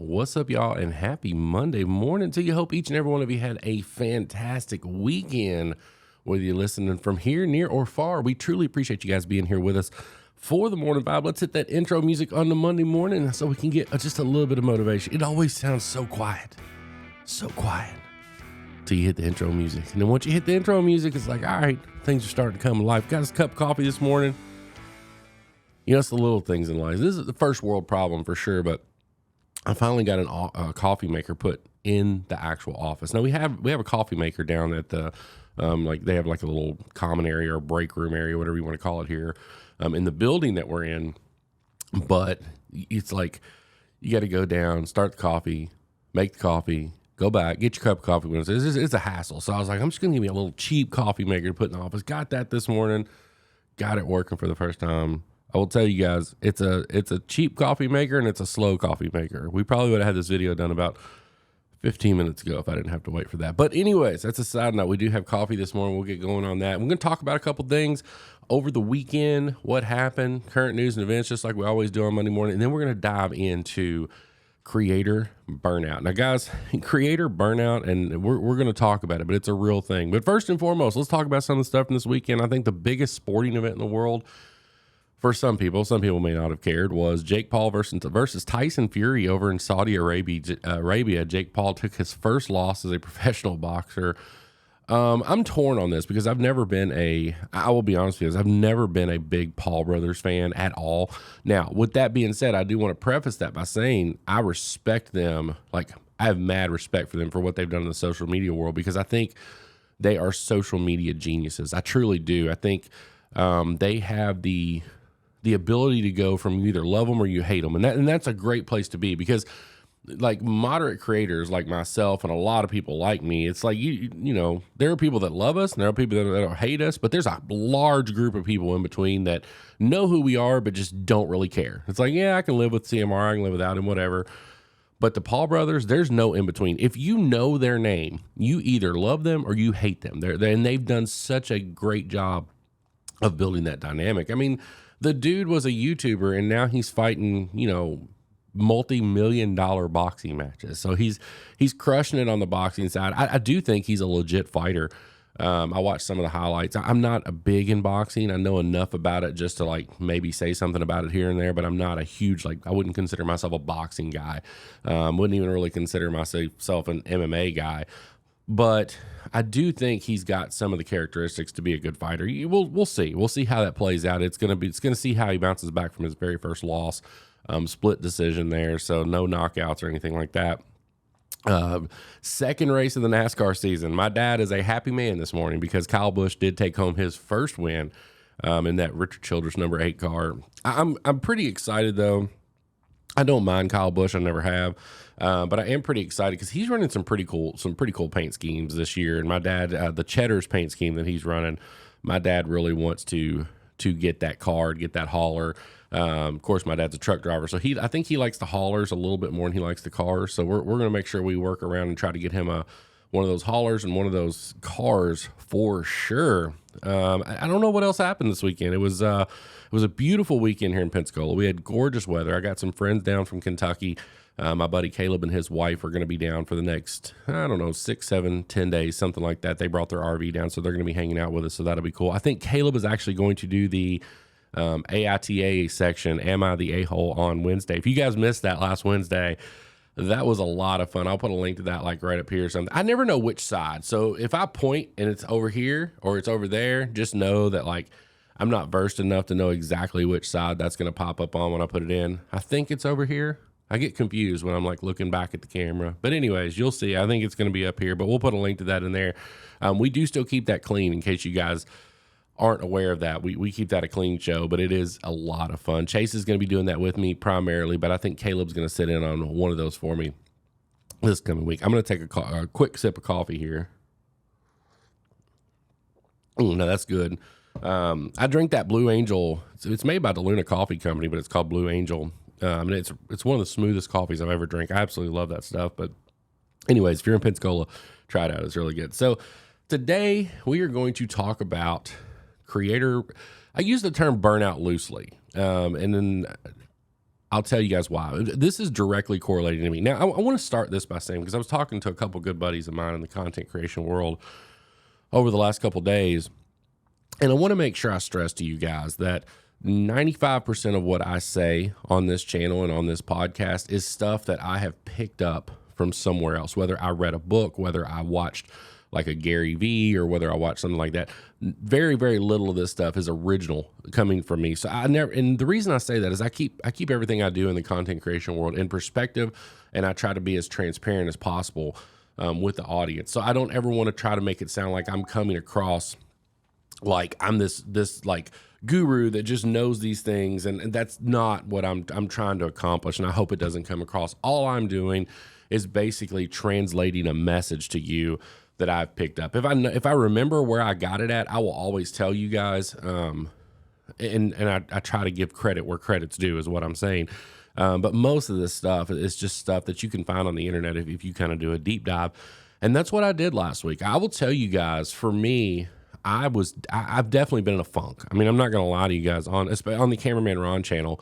What's up, y'all, and happy Monday morning to you. Hope each and every one of you had a fantastic weekend, whether you're listening from here, near, or far. We truly appreciate you guys being here with us for the morning vibe. Let's hit that intro music on the Monday morning so we can get just a little bit of motivation. It always sounds so quiet till you hit the intro music. And then once you hit the intro music, it's like, all right, things are starting to come to life. Got us a cup of coffee this morning. You know, it's the little things in life. This is the first world problem for sure, but I finally got a coffee maker put in the actual office. Now we have a coffee maker down at the like they have like a little common area or break room area, whatever you want to call it here, in the building that we're in. But it's like you got to go down, start the coffee, make the coffee, go back, get your cup of coffee. It's a hassle. So I was like, I'm just gonna give me a little cheap coffee maker to put in the office. Got that this morning, got it working for the first time. I will tell you guys, it's a cheap coffee maker and it's a slow coffee maker. We probably would have had this video done about 15 minutes ago if I didn't have to wait for that. But anyways, that's a side note. We do have coffee this morning. We'll get going on that. We're going to talk about a couple things over the weekend, what happened, current news and events, just like we always do on Monday morning. And then we're going to dive into creator burnout. Now, guys, creator burnout, and we're going to talk about it, but it's a real thing. But first and foremost, let's talk about some of the stuff from this weekend. I think the biggest sporting event in the world, for some people may not have cared, was Jake Paul versus Tyson Fury over in Saudi Arabia. Jake Paul took his first loss as a professional boxer. I'm torn on this because I will be honest with you, I've never been a big Paul brothers fan at all. Now, with that being said, I do want to preface that by saying I respect them. Like, I have mad respect for them for what they've done in the social media world, because I think they are social media geniuses. I truly do. I think they have the ability to go from you either love them or you hate them. And that's a great place to be, because like moderate creators like myself and a lot of people like me, it's like, you know, there are people that love us and there are people that hate us, but there's a large group of people in between that know who we are, but just don't really care. It's like, yeah, I can live with CMR, I can live without him, whatever. But the Paul brothers, there's no in between. If you know their name, you either love them or you hate them. And they've done such a great job of building that dynamic. I mean, the dude was a YouTuber and now he's fighting, you know, multi-million-dollar boxing matches. So he's crushing it on the boxing side. I do think he's a legit fighter. I watched some of the highlights. I'm not a big in boxing. I know enough about it just to like maybe say something about it here and there, but I'm not a huge, like, I wouldn't consider myself a boxing guy. Wouldn't even really consider myself an MMA guy. But I do think he's got some of the characteristics to be a good fighter. We'll see. We'll see how that plays out. It's gonna see how he bounces back from his very first loss, split decision there. So no knockouts or anything like that. Second race of the NASCAR season. My dad is a happy man this morning because Kyle Busch did take home his first win in that Richard Childress number 8 car. I'm pretty excited though. I don't mind Kyle Busch. I never have. But I am pretty excited because he's running some pretty cool paint schemes this year. And my dad, the Cheddar's paint scheme that he's running, my dad really wants to get that car, get that hauler. Of course, my dad's a truck driver, so I think he likes the haulers a little bit more than he likes the cars. So we're going to make sure we work around and try to get him one of those haulers and one of those cars for sure. I don't know what else happened this weekend. It was a beautiful weekend here in Pensacola. We had gorgeous weather. I got some friends down from Kentucky. My buddy Caleb and his wife are going to be down for the next, 6, 7, 10 days, something like that. They brought their RV down, so they're going to be hanging out with us, so that'll be cool. I think Caleb is actually going to do the AITA section, Am I the A-Hole, on Wednesday. If you guys missed that last Wednesday, that was a lot of fun. I'll put a link to that like right up here or something. I never know which side. So if I point and it's over here or it's over there, just know that like I'm not versed enough to know exactly which side that's going to pop up on when I put it in. I think it's over here. I get confused when I'm like looking back at the camera. But anyways, you'll see. I think it's going to be up here, but we'll put a link to that in there. We do still keep that clean in case you guys aren't aware of that. We keep that a clean show, but it is a lot of fun. Chase is going to be doing that with me primarily, but I think Caleb's going to sit in on one of those for me this coming week. I'm going to take a quick sip of coffee here. Oh, no, that's good. I drink that Blue Angel. It's made by the Luna Coffee Company, but it's called Blue Angel. It's one of the smoothest coffees I've ever drank. I absolutely love that stuff. But anyways, if you're in Pensacola, try it out. It's really good. So today we are going to talk about creator. I use the term burnout loosely. And then I'll tell you guys why. This is directly correlating to me. Now, I want to start this by saying, because I was talking to a couple good buddies of mine in the content creation world over the last couple days, and I want to make sure I stress to you guys that 95% of what I say on this channel and on this podcast is stuff that I have picked up from somewhere else, whether I read a book, whether I watched like a Gary Vee, or whether I watched something like that. Very, very little of this stuff is original coming from me. So I never, and the reason I say that is I keep everything I do in the content creation world in perspective, and I try to be as transparent as possible with the audience. So I don't ever want to try to make it sound like I'm coming across like I'm this like guru that just knows these things, and that's not what I'm trying to accomplish, and I hope it doesn't come across. All I'm doing is basically translating a message to you that I've picked up. If I remember where I got it at, I will always tell you guys. And I try to give credit where credit's due is what I'm saying. But most of this stuff is just stuff that you can find on the internet if you kind of do a deep dive. And that's what I did last week. I will tell you guys, for me, I've definitely been in a funk. I mean, I'm not going to lie to you guys on the Cameraman Ron channel.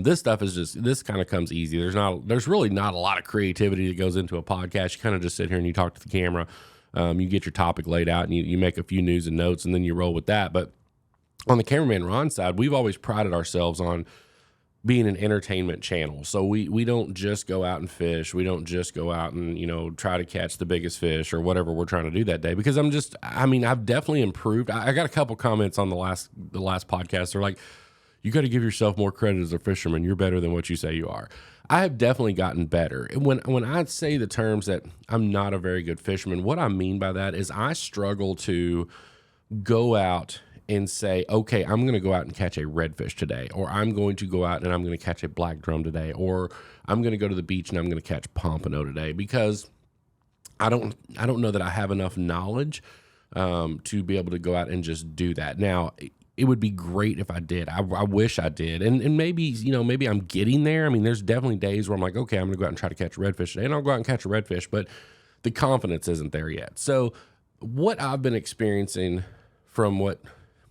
This stuff is just, this kind of comes easy. There's really not a lot of creativity that goes into a podcast. You kind of just sit here and you talk to the camera. You get your topic laid out and you make a few news and notes, and then you roll with that. But on the Cameraman Ron side, we've always prided ourselves on being an entertainment channel. So we don't just go out and fish. We don't just go out and, try to catch the biggest fish or whatever we're trying to do that day, because I've definitely improved. I got a couple comments on the last podcast. They're like, you got to give yourself more credit as a fisherman. You're better than what you say you are. I have definitely gotten better. When I say the terms that I'm not a very good fisherman, what I mean by that is I struggle to go out and say, okay, I'm going to go out and catch a redfish today, or I'm going to go out and I'm going to catch a black drum today, or I'm going to go to the beach and I'm going to catch pompano today, because I don't know that I have enough knowledge to be able to go out and just do that. Now, it would be great if I did. I wish I did. And maybe, maybe I'm getting there. I mean, there's definitely days where I'm like, okay, I'm going to go out and try to catch a redfish today, and I'll go out and catch a redfish, but the confidence isn't there yet. So what I've been experiencing from what,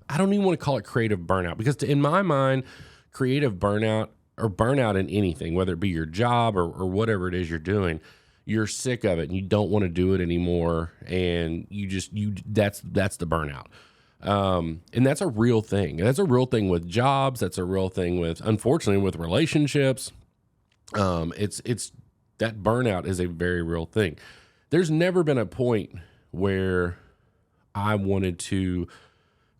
I don't even want to call it creative burnout, because in my mind, creative burnout, or burnout in anything, whether it be your job or whatever it is you're doing, you're sick of it and you don't want to do it anymore. And that's the burnout. And that's a real thing. That's a real thing with jobs. That's a real thing with, unfortunately, with relationships. It's that burnout is a very real thing. There's never been a point where I wanted to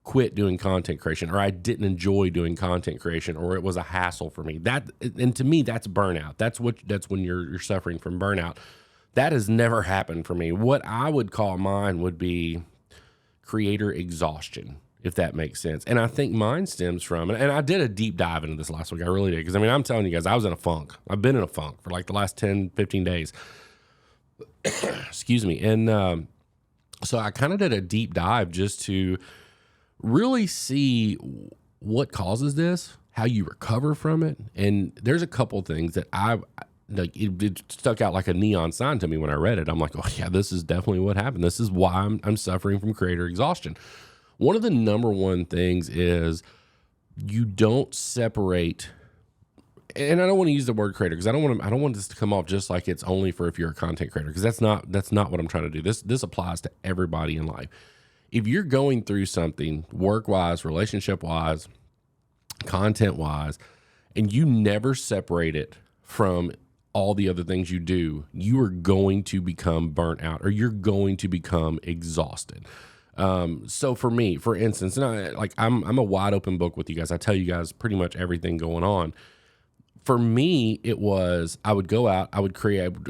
quit doing content creation, or I didn't enjoy doing content creation, or it was a hassle for me. And to me, that's burnout. That's when you're suffering from burnout. That has never happened for me. What I would call mine would be creator exhaustion, if that makes sense. And I think mine stems from, and I did a deep dive into this last week. I really did. Because I'm telling you guys, I was in a funk. I've been in a funk for like the last 10, 15 days. Excuse me. And so I kind of did a deep dive just to really see what causes this, how you recover from it. And there's a couple things that it stuck out like a neon sign to me when I read it. I'm like, oh yeah, this is definitely what happened. This is why I'm suffering from creator exhaustion. One of the number one things is you don't separate, and I don't want to use the word creator, because I don't want this to come off just like it's only for if you're a content creator, because that's not what I'm trying to do. This applies to everybody in life. If you're going through something work-wise, relationship-wise, content-wise, and you never separate it from all the other things you do, you are going to become burnt out, or you're going to become exhausted. So for me, for instance, and I'm a wide open book with you guys. I tell you guys pretty much everything going on. For me, it was, I would go out, I would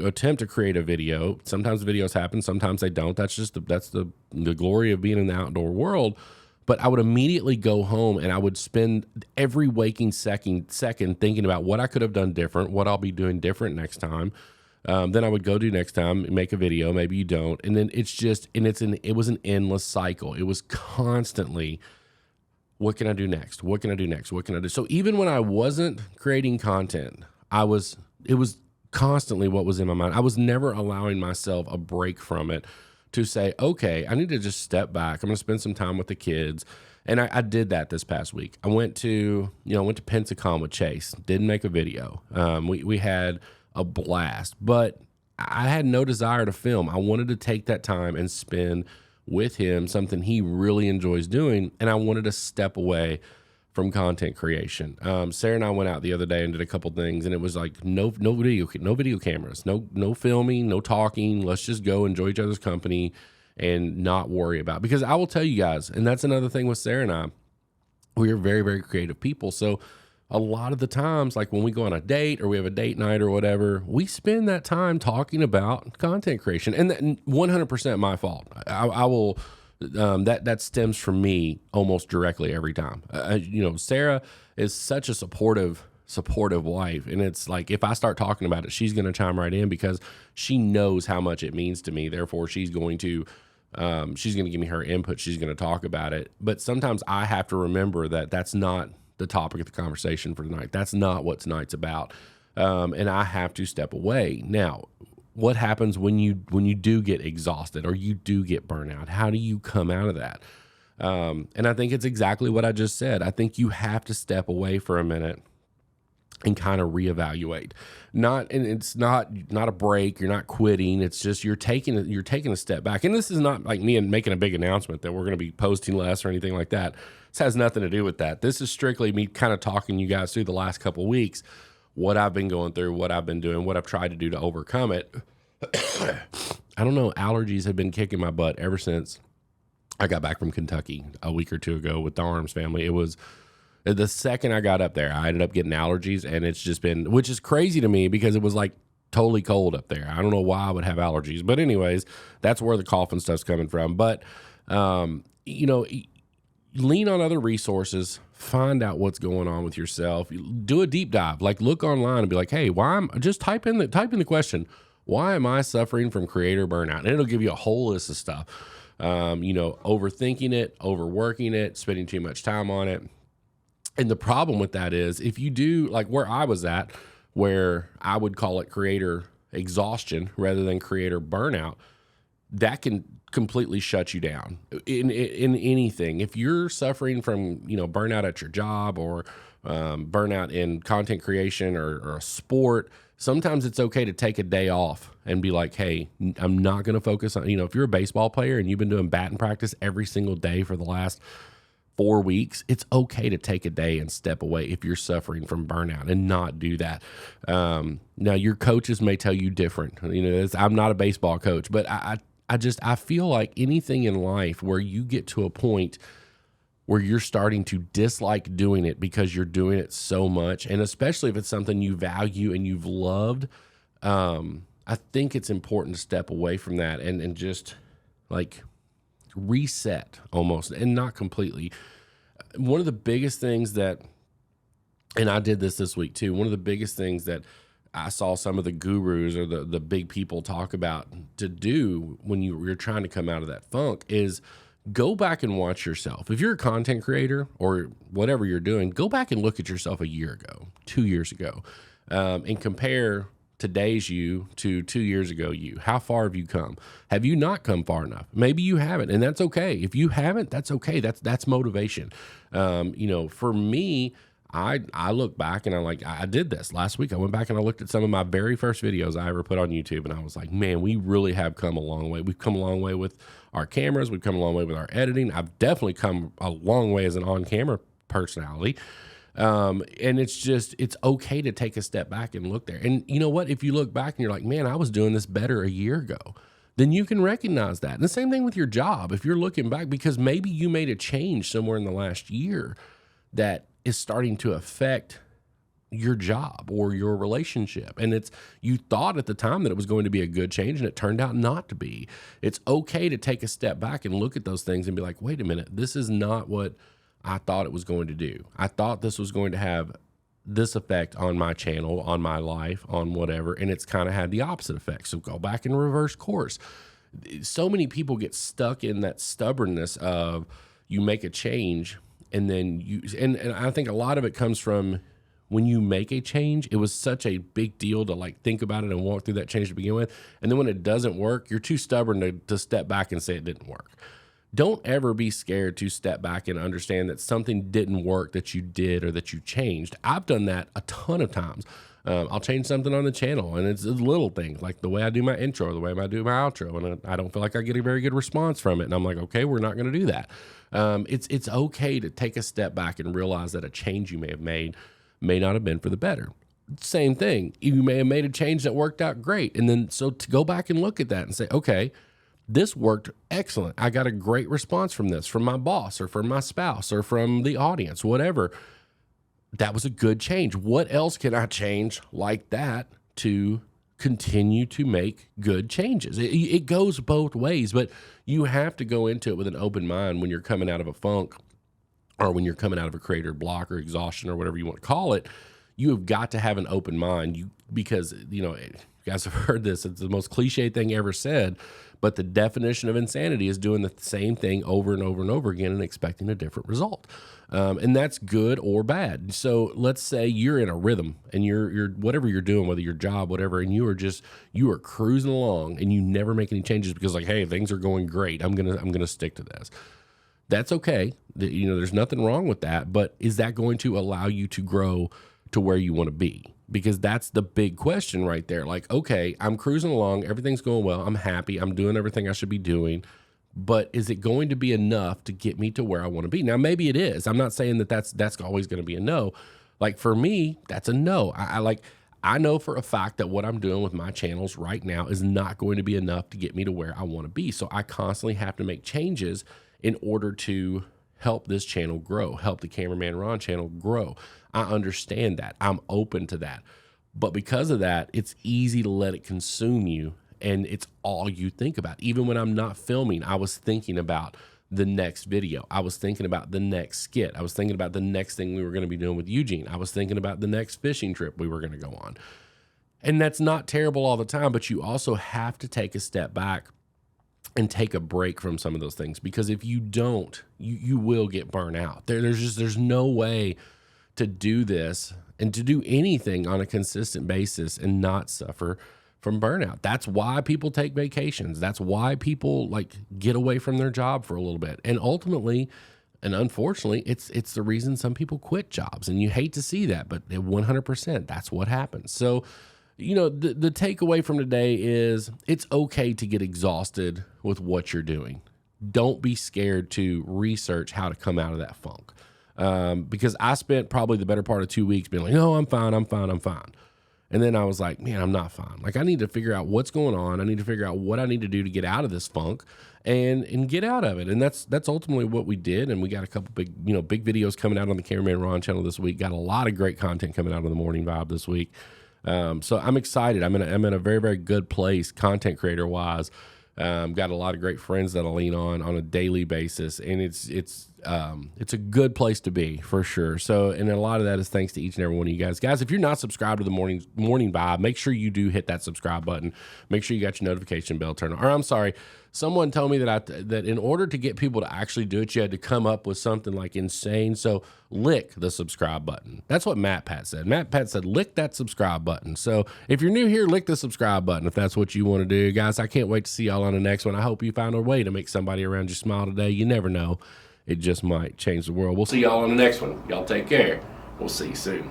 attempt to create a video. Sometimes videos happen, sometimes they don't. That's the glory of being in the outdoor world. But I would immediately go home and I would spend every waking second thinking about what I could have done different, what I'll be doing different next time. Then I would go do next time, make a video, maybe you don't. And then it was an endless cycle. It was constantly, what can I do next? What can I do next? What can I do? So even when I wasn't creating content, it was constantly what was in my mind. I was never allowing myself a break from it to say, okay, I need to just step back. I'm going to spend some time with the kids And I did that this past week. I went to Pensacon with Chase. Didn't make a video. We had a blast, but I had no desire to film. I wanted to take that time and spend with him something he really enjoys doing, and I wanted to step away from content creation. Sarah and I went out the other day and did a couple things, and it was like no video cameras, no filming, no talking. Let's just go enjoy each other's company and not worry about, because I will tell you guys, and that's another thing with Sarah and I, we are very, very creative people. So a lot of the times, like when we go on a date or we have a date night or whatever, we spend that time talking about content creation, and that 100% my fault. I will, that stems from me almost directly every time. Sarah is such a supportive wife, and it's like, if I start talking about it, she's going to chime right in because she knows how much it means to me. Therefore, she's going to give me her input. She's going to talk about it. But sometimes I have to remember that that's not the topic of the conversation for tonight. That's not what tonight's about. And I have to step away. Now, what happens when you do get exhausted or you do get burnout? How do you come out of that? And I think it's exactly what I just said. I think you have to step away for a minute and kind of reevaluate. It's not a break. You're not quitting. It's just you're taking a step back. And this is not like me and making a big announcement that we're going to be posting less or anything like that. This has nothing to do with that. This is strictly me kind of talking you guys through the last couple of weeks, what I've been going through, what I've been doing, what I've tried to do to overcome it. I don't know. Allergies have been kicking my butt ever since I got back from Kentucky a week or two ago with the Arms family. It was the second I got up there, I ended up getting allergies, and it's just been, which is crazy to me because it was like totally cold up there. I don't know why I would have allergies, but anyways, that's where the cough and stuff's coming from. But, lean on other resources, find out what's going on with yourself, do a deep dive, like look online and be like, hey, just type in the question, why am I suffering from creator burnout? And it'll give you a whole list of stuff. Overthinking it, overworking it, spending too much time on it. And the problem with that is if you do like where I was at, where I would call it creator exhaustion rather than creator burnout, that can completely shut you down in anything. If you're suffering from, burnout at your job or burnout in content creation or a sport, sometimes it's okay to take a day off and be like, hey, I'm not going to focus on, if you're a baseball player and you've been doing batting practice every single day for the last 4 weeks, it's okay to take a day and step away if you're suffering from burnout and not do that. Now, your coaches may tell you different. I'm not a baseball coach, but I feel like anything in life where you get to a point where you're starting to dislike doing it because you're doing it so much, and especially if it's something you value and you've loved, I think it's important to step away from that and just like reset almost, and not completely. One of the biggest things that, and I did this week too, one of the biggest things that I saw some of the gurus or the big people talk about to do when you're trying to come out of that funk is go back and watch yourself. If you're a content creator or whatever you're doing, go back and look at yourself a year ago, 2 years ago, and compare today's you to 2 years ago you. How far have you come? Have you not come far enough? Maybe you haven't, and that's okay. If you haven't, that's okay. That's motivation. For me, I look back and I did this last week. I went back and I looked at some of my very first videos I ever put on YouTube, and I was like, man, we really have come a long way. We've come a long way with our cameras. We've come a long way with our editing. I've definitely come a long way as an on-camera personality. And it's okay to take a step back and look there. And you know what? If you look back and you're like, man, I was doing this better a year ago, then you can recognize that. And the same thing with your job. If you're looking back, because maybe you made a change somewhere in the last year that is starting to affect your job or your relationship. And you thought at the time that it was going to be a good change, and it turned out not to be. It's okay to take a step back and look at those things and be like, wait a minute, this is not what I thought it was going to do. I thought this was going to have this effect on my channel, on my life, on whatever, and it's kind of had the opposite effect. So go back and reverse course. So many people get stuck in that stubbornness of you make a change and then and I think a lot of it comes from when you make a change, it was such a big deal to like think about it and walk through that change to begin with. And then when it doesn't work, you're too stubborn to step back and say it didn't work. Don't ever be scared to step back and understand that something didn't work that you did or that you changed. I've done that a ton of times. I'll change something on the channel, and it's a little things like the way I do my intro, the way I do my outro, and I don't feel like I get a very good response from it. And I'm like, okay, we're not going to do that. It's okay to take a step back and realize that a change you may have made may not have been for the better. Same thing. You may have made a change that worked out great. And then so to go back and look at that and say, okay, this worked excellent. I got a great response from this, from my boss or from my spouse or from the audience, whatever. That was a good change. What else can I change like that to continue to make good changes? It goes both ways, but you have to go into it with an open mind when you're coming out of a funk or when you're coming out of a creative block or exhaustion or whatever you want to call it. You have got to have an open mind because, you guys have heard this. It's the most cliche thing ever said, but the definition of insanity is doing the same thing over and over and over again and expecting a different result. And that's good or bad. So let's say you're in a rhythm and you're whatever you're doing, whether your job, whatever, and you are cruising along and you never make any changes because like, hey, things are going great. I'm gonna stick to this. That's okay. There's nothing wrong with that. But is that going to allow you to grow to where you want to be? Because that's the big question right there. Like, okay, I'm cruising along, everything's going well, I'm happy, I'm doing everything I should be doing, but is it going to be enough to get me to where I want to be? Now, maybe it is. I'm not saying that that's always going to be a no. Like for me, that's a no. I know for a fact that what I'm doing with my channels right now is not going to be enough to get me to where I want to be. So I constantly have to make changes in order to help this channel grow, help the Cameraman Ron channel grow. I understand that. I'm open to that. But because of that, it's easy to let it consume you, and it's all you think about. Even when I'm not filming, I was thinking about the next video. I was thinking about the next skit. I was thinking about the next thing we were going to be doing with Eugene. I was thinking about the next fishing trip we were going to go on. And that's not terrible all the time, but you also have to take a step back and take a break from some of those things, because if you don't, you will get burnt out. There's no way to do this and to do anything on a consistent basis and not suffer from burnout. That's why people take vacations. That's why people get away from their job for a little bit. And ultimately, and unfortunately, it's the reason some people quit jobs, and you hate to see that, but 100%, that's what happens. So, the takeaway from today is it's okay to get exhausted with what you're doing. Don't be scared to research how to come out of that funk. Because I spent probably the better part of 2 weeks being like, no, I'm fine. And then I was like, man, I'm not fine. I need to figure out what's going on. I need to figure out what I need to do to get out of this funk and get out of it. And that's ultimately what we did. And we got a couple big videos coming out on the Cameraman Ron channel this week. Got a lot of great content coming out on the Morning Vibe this week. So I'm excited. I'm in a very, very good place, content creator wise. Got a lot of great friends that I lean on a daily basis, and it's a good place to be for sure. So, and a lot of that is thanks to each and every one of you guys. Guys, if you're not subscribed to the Morning Vibe, make sure you do hit that subscribe button. Make sure you got your notification bell turned on. Or I'm sorry, someone told me that in order to get people to actually do it, you had to come up with something insane. So lick the subscribe button. That's what Matt Pat said. Matt Pat said, lick that subscribe button. So if you're new here, lick the subscribe button if that's what you want to do. Guys, I can't wait to see y'all on the next one. I hope you found a way to make somebody around you smile today. You never know. It just might change the world. We'll see y'all on the next one. Y'all take care. We'll see you soon.